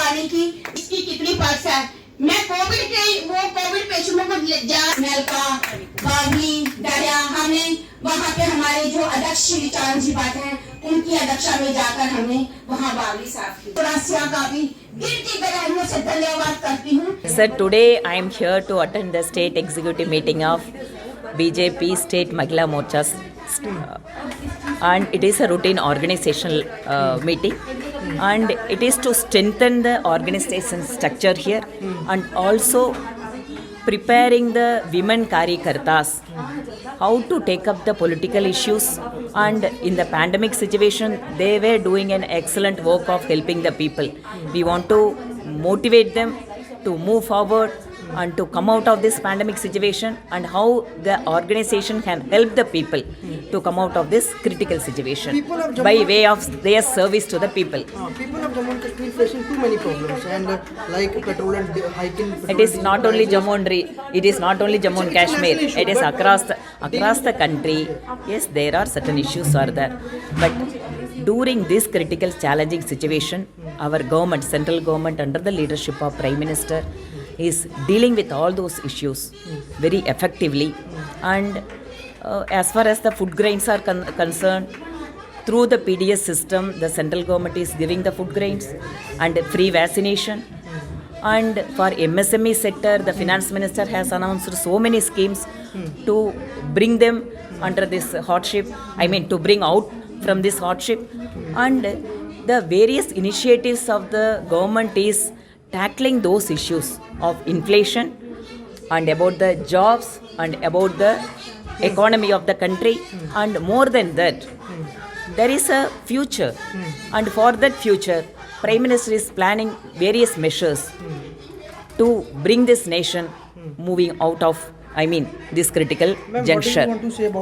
पानी की इसकी कितनी पर्स है। मैं कोविड पेशेंटों को नलका बागी दरिया हमें वहाँ पे हमारे जो अध्यक्ष श्री चांद जी बात हैं उनकी अध्यक्षता में जाकर हमने वहाँ बागी साफ की। चौरासिया का भी दिल की गहराइयों से धन्यवाद करती हूँ। Sir, today I am here to attend the state executive meeting of BJP State Mahila Morcha, and it is a routine organizational meeting, and it is to strengthen the organization structure here and also preparing the women karyakartas how to take up the political issues. And in the pandemic situation they were doing an excellent work of helping the people. We want to motivate them to move forward and to come out of this pandemic situation, and how the organization can help the people to come out of this critical situation by way of their service to the people. People of Jammu and Kashmir facing too many problems, and like petrol and hike in petrol. It is not only Jammu and Kashmir. It is across the country. Yes, there are certain issues are there, but during this critical challenging situation, our government, central government under the leadership of Prime Minister, is dealing with all those issues very effectively. And as far as the food grains are concerned, through the PDS system, the central government is giving the food grains and free vaccination. And for MSME sector, the finance minister has announced so many schemes to bring them under this hardship, to bring out from this hardship. And the various initiatives of the government is tackling those issues of inflation and about the jobs and about the economy of the country. And more than that, there is a future, and for that future Prime Minister is planning various measures to bring this nation moving out of this critical Ma'am, juncture. what do you want to say about